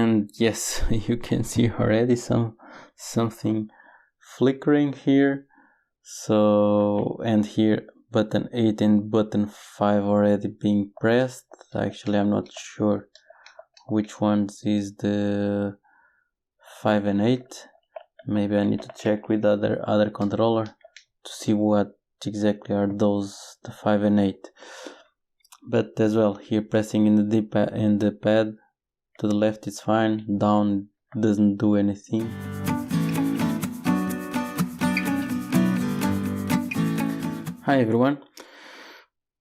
And yes, you can see already something flickering here. So, and here button 8 and button 5 already being pressed. Actually, I'm not sure which ones is the 5 and 8. Maybe I need to check with other controller to see what exactly are those, the 5 and 8. But as well, here pressing in the D-pad, in the pad to the left is fine, down doesn't do anything. Hi everyone,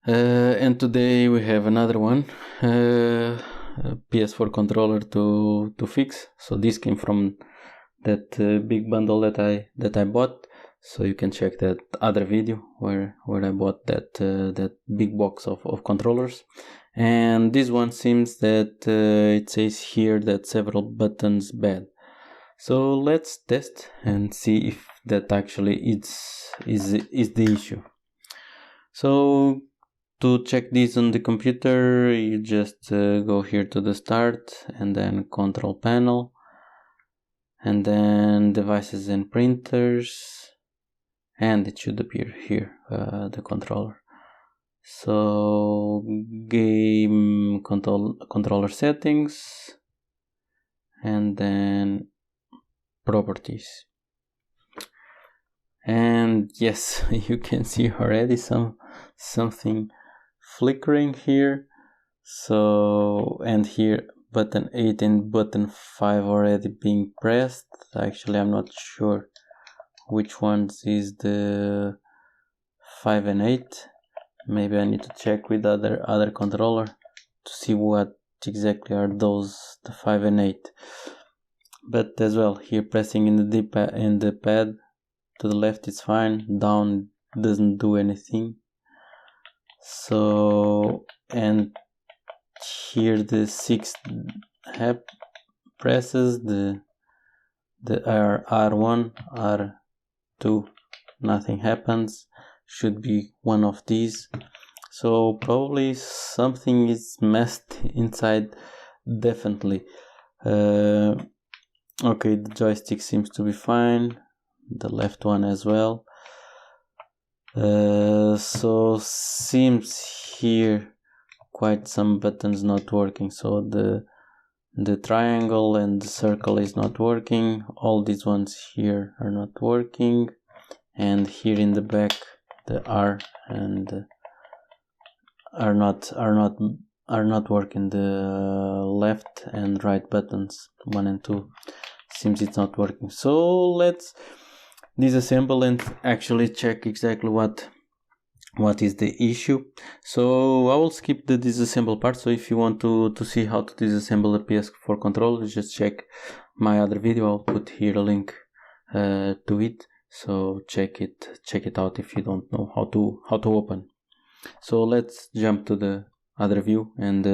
and today we have another one, PS4 controller to fix. So this came from that big bundle that I bought. So you can check that other video where I bought that big box of controllers. And this one seems that it says here that several buttons bad. So let's test and see if that actually is the issue. So to check this on the computer, you just go here to the start and then control panel and then devices and printers, and it should appear here, the controller. So game controller settings and then properties. And yes, you can see already something flickering here. So, and here button 8 and button 5 already being pressed. Actually, I'm not sure which ones is the 5 and 8. Maybe I need to check with other controller to see what exactly are those, the 5 and 8. But as well, here pressing in the D-pad, in the pad to the left is fine, down doesn't do anything. So, and here the 6 presses, the R1, R2, nothing happens. Should be one of these. So probably something is messed inside, definitely. Okay, the joystick seems to be fine, the left one as well. So seems here quite some buttons not working. So the triangle and the circle is not working. All these ones here are not working, and here in the back the R and are not working. The left and right buttons 1 and 2 seems it's not working. So let's disassemble and actually check exactly what is the issue. So I will skip the disassemble part. So if you want to see how to disassemble a PS4 controller, just check my other video. I'll put here a link to it. So check it out if you don't know how to open. So let's jump to the other view and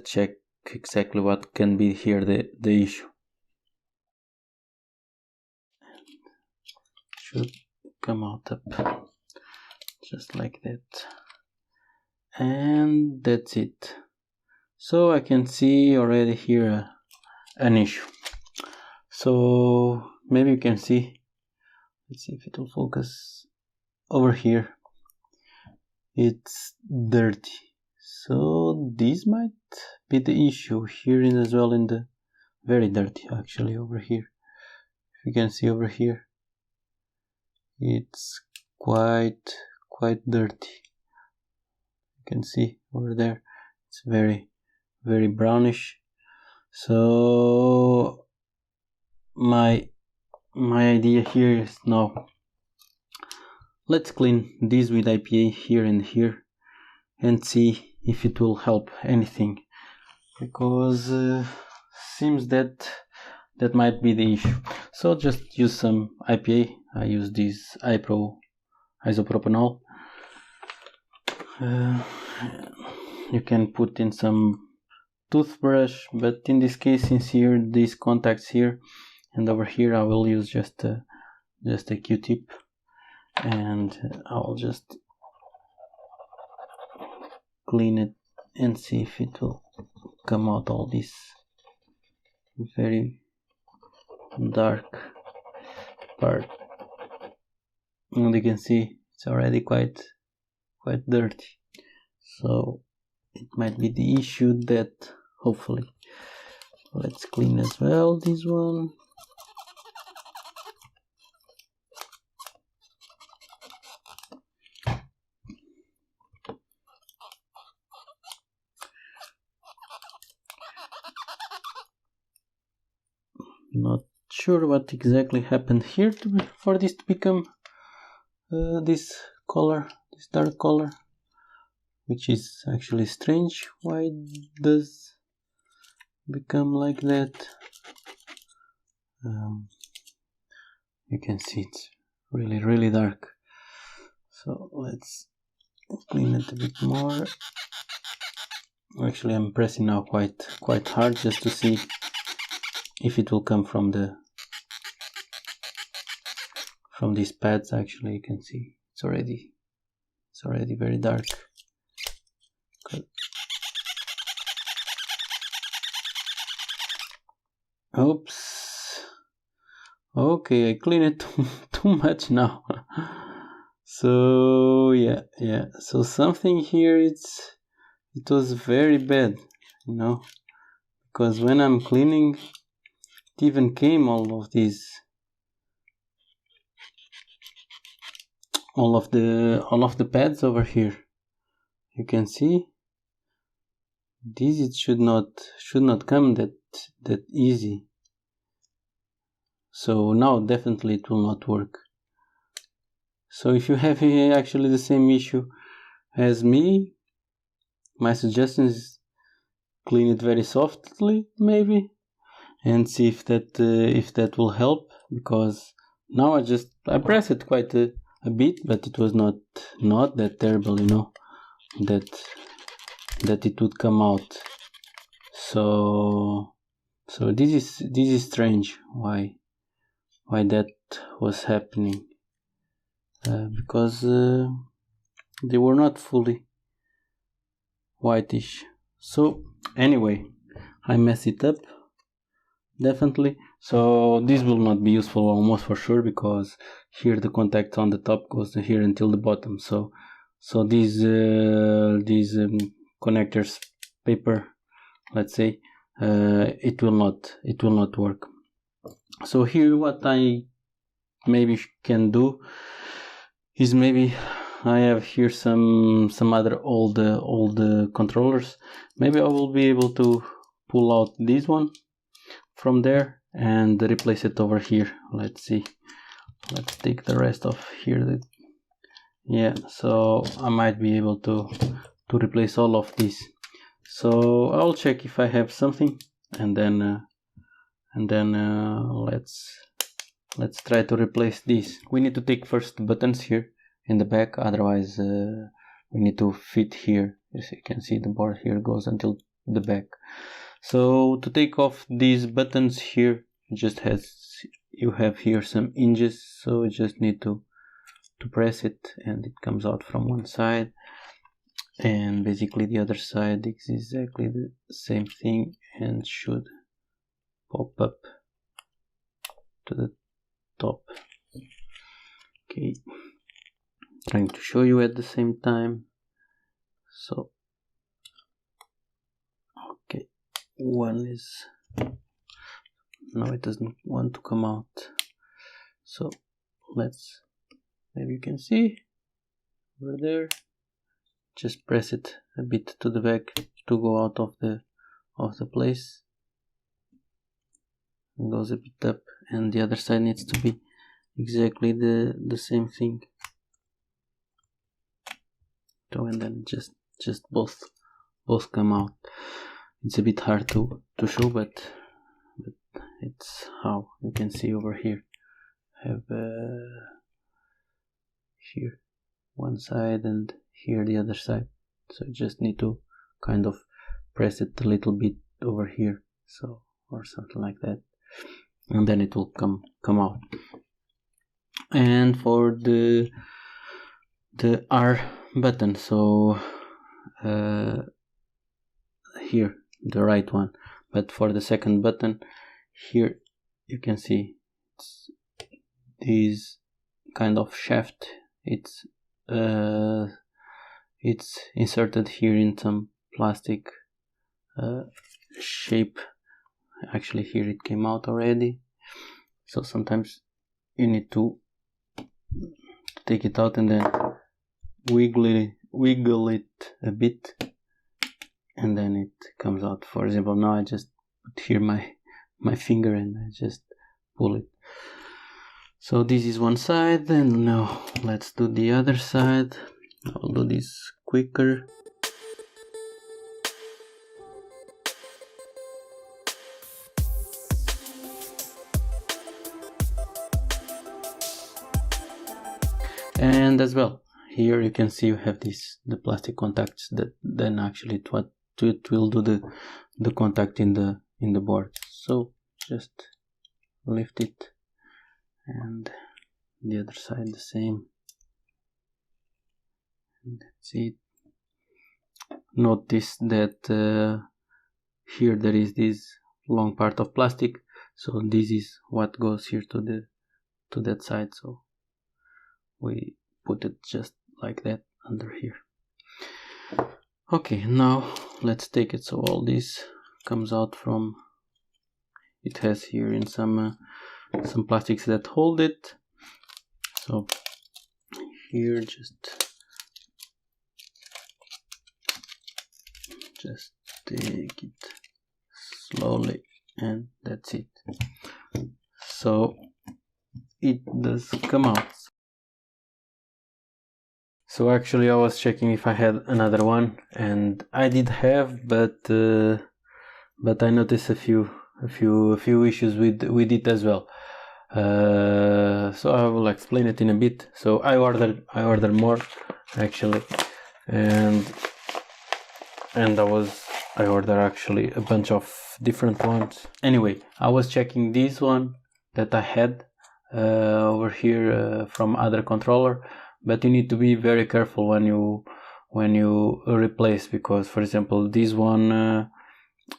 check exactly what can be here the issue. Should come out up just like that, and that's it. So I can see already here an issue. So maybe you can see, let's see if it will focus over here. It's dirty. So this might be the issue here as well, in the very dirty actually over here. If you can see over here, it's quite dirty. You can see over there, it's very brownish. So my idea here is, now let's clean this with IPA here and here and see if it will help anything, because seems that might be the issue. So just use some IPA. I use this isopropanol. You can put in some toothbrush, but in this case, since here these contacts here and over here, I will use just a Q-tip, and I'll just clean it and see if it will come out all this very dark part, and you can see it's already quite dirty, so it might be the issue that hopefully. Let's clean as well this one. Not sure what exactly happened here for this to become this color, this dark color, which is actually strange. Why does become like that? You can see it's really dark. So let's clean it a bit more. Actually, I'm pressing now quite hard just to see if it will come from these pads. Actually, you can see it's already very dark. Oops. Okay, I clean it too much now. So yeah. So something here it was very bad, you know, because when I'm cleaning, it even came all of the pads over here. You can see this. It should not come that easy. So now definitely it will not work. So if you have actually the same issue as me, my suggestion is clean it very softly maybe, and see if that will help, because now I press it quite a bit, but it was not that terrible, you know, that it would come out. So this is strange why that was happening, because they were not fully whitish. So anyway, I messed it up definitely. So this will not be useful almost for sure, because here the contact on the top goes here until the bottom. So these connectors paper, let's say, it will not work. So here what I maybe can do is, maybe I have here some other old controllers. Maybe I will be able to pull out this one from there and replace it over here. Let's see. Let's take the rest of here. Yeah, so I might be able to replace all of these. So I'll check if I have something, and then let's try to replace these. We need to take first the buttons here in the back, otherwise we need to fit here. As you can see, the board here goes until the back. So to take off these buttons here, you have here some hinges, so you just need to press it, and it comes out from one side, and basically the other side is exactly the same thing and should pop up to the top. Okay, trying to show you at the same time. So okay, one is, no, it doesn't want to come out. So maybe you can see over there, just press it a bit to the back to go out of the place. It goes a bit up, and the other side needs to be exactly the same thing. So, and then just both come out. It's a bit hard to show, but it's how you can see over here. Have here one side and here the other side. So you just need to kind of press it a little bit over here, so, or something like that, and then it will come out. And for the R button, so here the right one, but for the second button here you can see it's this kind of shaft. It's inserted here in some plastic shape. Actually here it came out already, so sometimes you need to take it out and then wiggle it a bit, and then it comes out. For example, now I just put here my finger and I just pull it. So this is one side, and now let's do the other side. I'll do this quicker. And as well, here you can see you have the plastic contacts that then actually it will do the contact in the board. So just lift it, and the other side the same. And that's it. Notice that here there is this long part of plastic, so this is what goes here to that side. So we put it just like that under here. Okay, now let's take it. So all this comes out from, it has here in some plastics that hold it. So here just take it slowly, and that's it. So it does come out. So actually I was checking if I had another one, and I did have, but I noticed a few issues with it as well. So I will explain it in a bit. So I ordered more actually, and I ordered actually a bunch of different ones. Anyway, I was checking this one that I had over here from other controller, but you need to be very careful when you replace, because for example this one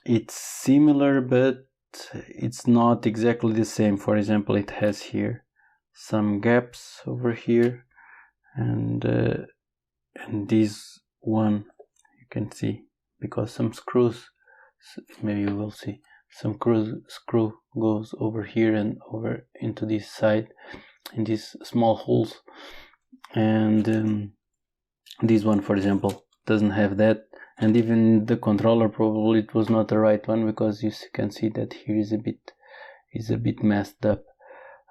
it's similar but it's not exactly the same. For example, it has here some gaps over here, and this one you can see, because some screws, maybe you will see some screw goes over here and over into this side in these small holes, and this one for example doesn't have that. And even the controller, probably it was not the right one, because you can see that here is a bit messed up,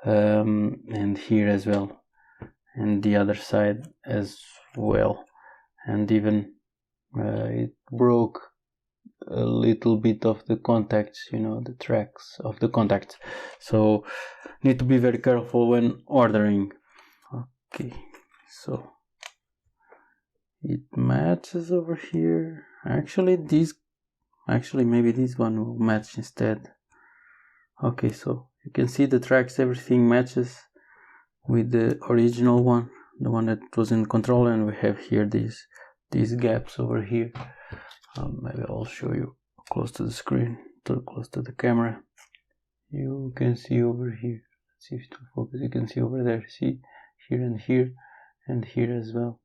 and here as well, and the other side as well, and even it broke a little bit of the contacts, the tracks of the contacts. So need to be very careful when ordering. Okay, so it matches over here. Actually maybe this one will match instead. Okay, so you can see the tracks, everything matches with the original one, the one that was in control, and we have here these gaps over here. Maybe I'll show you close to the screen, close to the camera. You can see over here, let's see if it will focus. You can see over there, see here and here as well.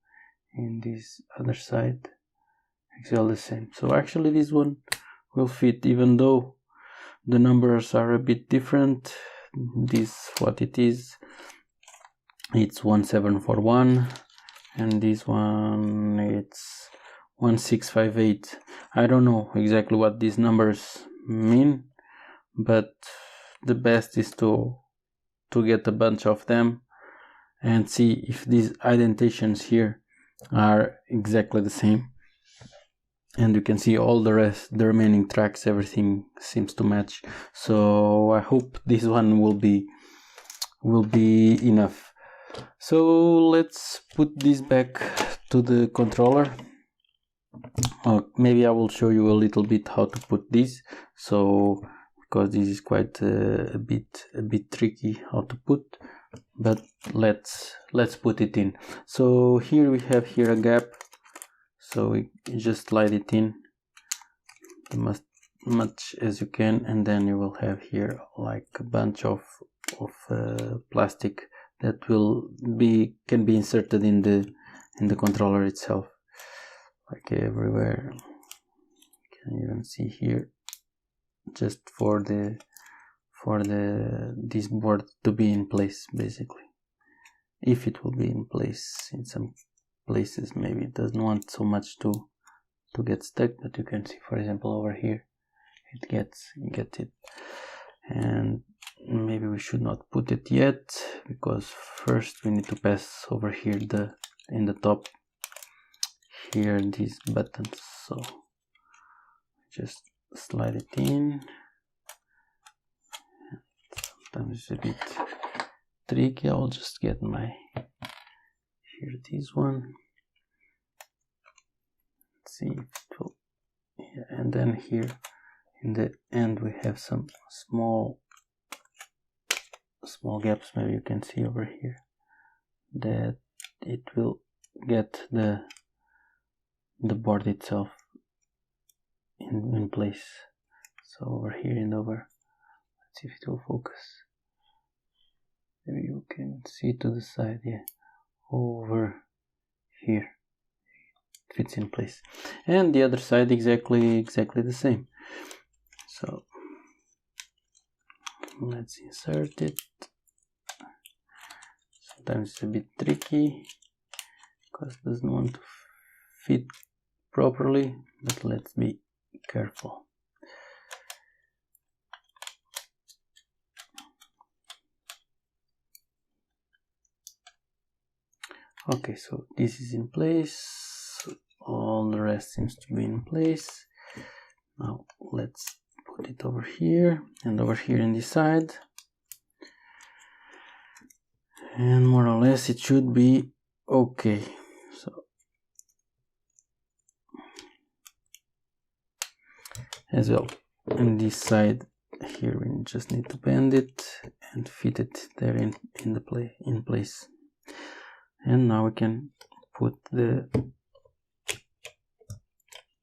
In this other side, actually all the same. So actually this one will fit, even though the numbers are a bit different. This what it is, it's 1741, and this one it's 1658. I don't know exactly what these numbers mean, but the best is to get a bunch of them and see if these indentations here are exactly the same. And you can see all the remaining tracks, everything seems to match. So I hope this one will be enough. So let's put this back to the controller. Maybe I will show you a little bit how to put this, so because this is quite a bit tricky how to put, but let's put it in. So here we have here a gap, so we just slide it in. You must much as you can, and then you will have here like a bunch of plastic that can be inserted in the controller itself, like everywhere. You can even see here, just for this board to be in place, basically. If it will be in place. In some places maybe it doesn't want so much to get stuck, but you can see, for example, over here it gets it. And maybe we should not put it yet, because first we need to pass over here in the top here these buttons. So just slide it in. Sometimes it's a bit tricky. I'll just get here this one. Let's see if it will, yeah, and then here in the end we have some small gaps. Maybe you can see over here that it will get the board itself in place. So over here and over, let's see if it will focus. Maybe you can see to the side, yeah, over here it fits in place, and the other side exactly the same. So let's insert it. Sometimes it's a bit tricky because it doesn't want to fit properly, but let's be careful. Okay, so this is in place. All the rest seems to be in place. Now let's put it over here and over here in this side, and more or less it should be okay. So as well, in this side here we just need to bend it and fit it there in place. And now we can put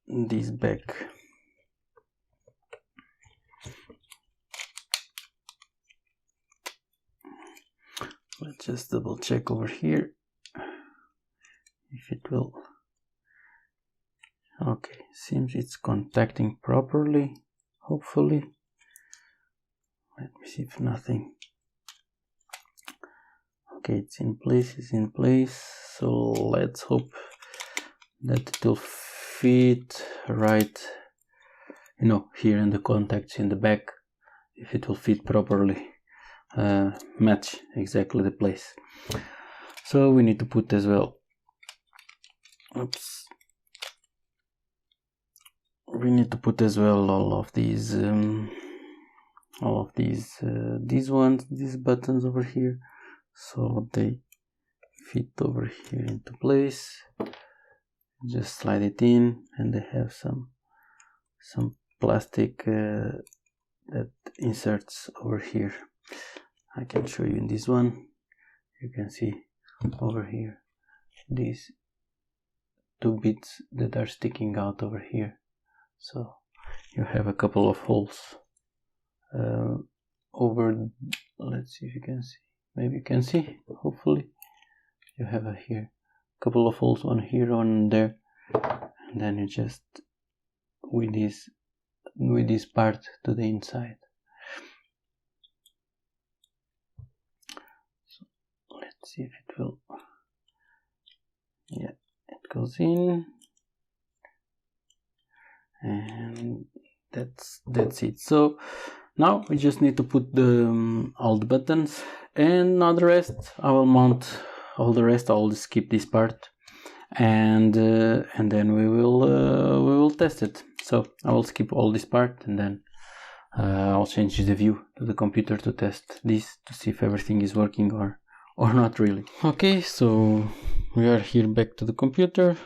this back. Let's just double check over here if it will. Okay, seems it's contacting properly, hopefully. Let me see if nothing. Okay, it's in place, so let's hope that it will fit right, here in the contacts in the back, if it will fit properly, match exactly the place. So we need to put as well, we need to put as well all of these these buttons over here, so they fit over here into place. Just slide it in, and they have some plastic that inserts over here. I can show you in this one. You can see over here these two bits that are sticking out over here. So you have a couple of holes over. Let's see if you can see. Maybe you can see. Hopefully, you have here a couple of holes, one here, one there, and then you just with this part to the inside. So let's see if it will. Yeah, it goes in, and that's it. So now we just need to put all the buttons, and now the rest I will mount all the rest. I'll skip this part, and then we will test it. So I will skip all this part, and then I'll change the view to the computer to test this, to see if everything is working or not really. Okay, so we are here back to the computer.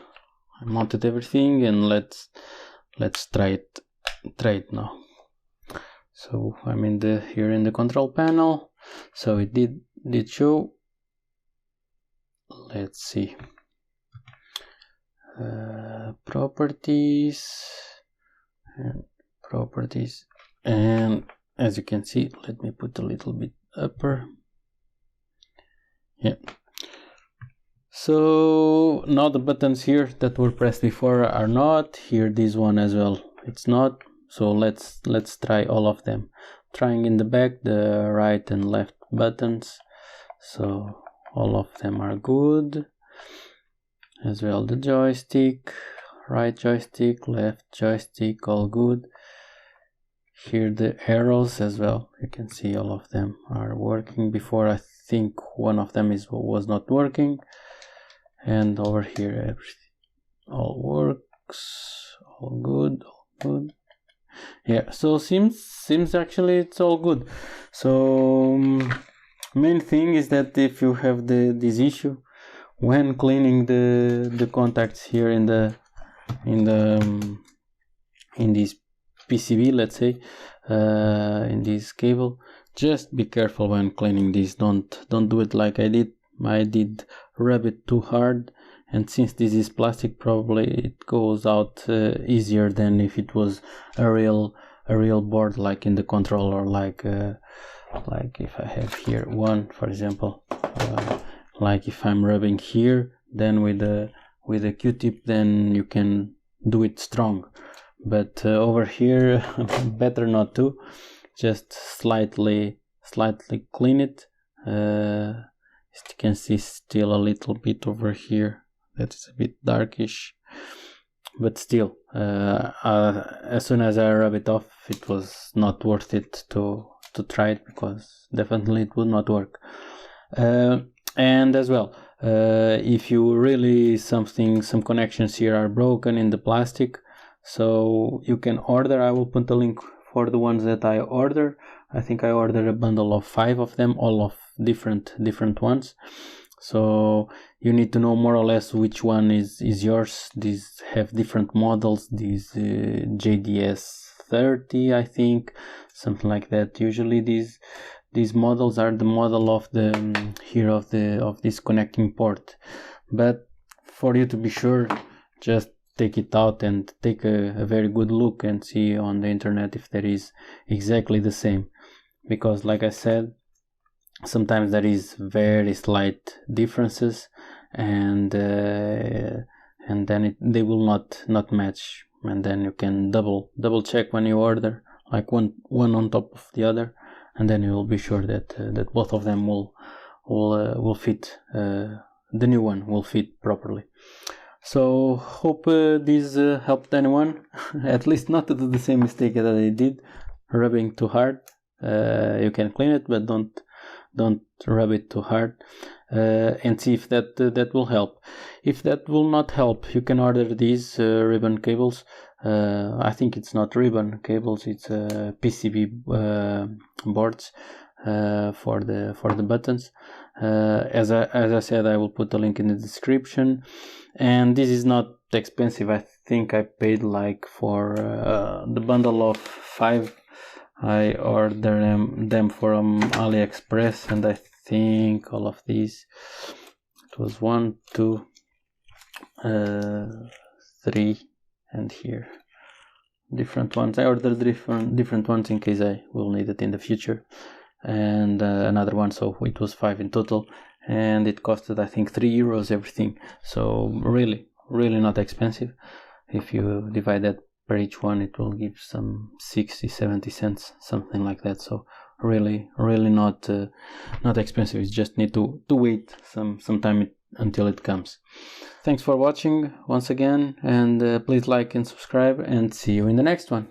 I mounted everything, and let's try it now. So I'm here in the control panel. So it did show. Let's see. Properties, and properties, and as you can see, let me put a little bit upper. Yeah. So now the buttons here that were pressed before are not. Here this one as well, it's not. So let's try all of them. Trying in the back the right and left buttons. So all of them are good. As well the joystick, right joystick, left joystick, all good. Here the arrows as well, you can see all of them are working. Before I think one of them was not working. And over here everything all works, all good, all good. Yeah, so seems actually it's all good. So main thing is that if you have this issue when cleaning the contacts here in this PCB, let's say, in this cable, just be careful when cleaning this. Don't do it like I did. I did rub it too hard, and since this is plastic, probably it goes out easier than if it was a real board, like in the controller, like if I have here one, for example, like if I'm rubbing here, then with a Q-tip, then you can do it strong. But over here, better not to. Just slightly clean it. As you can see, still a little bit over here that's a bit darkish, but still, as soon as I rub it off, it was not worth it to try it, because definitely it would not work. And as well, if you really some connections here are broken in the plastic, so you can order. I will put a link for the ones that I order. I think I ordered a bundle of 5 of them, all of different ones. So you need to know more or less which one is yours. These have different models. These JDS 30, I think, something like that. Usually these models are the model of the here of this connecting port. But for you to be sure, just take it out and take a very good look and see on the internet if there is exactly the same, because like I said, sometimes there is very slight differences, and then they will not match, and then you can double check when you order, like one on top of the other, and then you will be sure that both of them will fit. The new one will fit properly. So hope this helped anyone, at least not to do the same mistake that I did, rubbing too hard. You can clean it, but don't rub it too hard, and see if that will help. If that will not help, you can order these ribbon cables. I think it's not ribbon cables, it's PCB boards for the buttons. As I said, I will put a link in the description, and this is not expensive. I think I paid like for the bundle of 5. I ordered them from AliExpress, and I think all of these, it was 1, 2, 3, and here different ones. I ordered different ones in case I will need it in the future, and another one, so it was 5 in total, and it costed I think €3 everything. So really not expensive. If you divide that per each one, it will give some 60-70 cents, something like that. So really not expensive. You just need to wait some time until it comes. Thanks for watching once again, and please like and subscribe, and see you in the next one.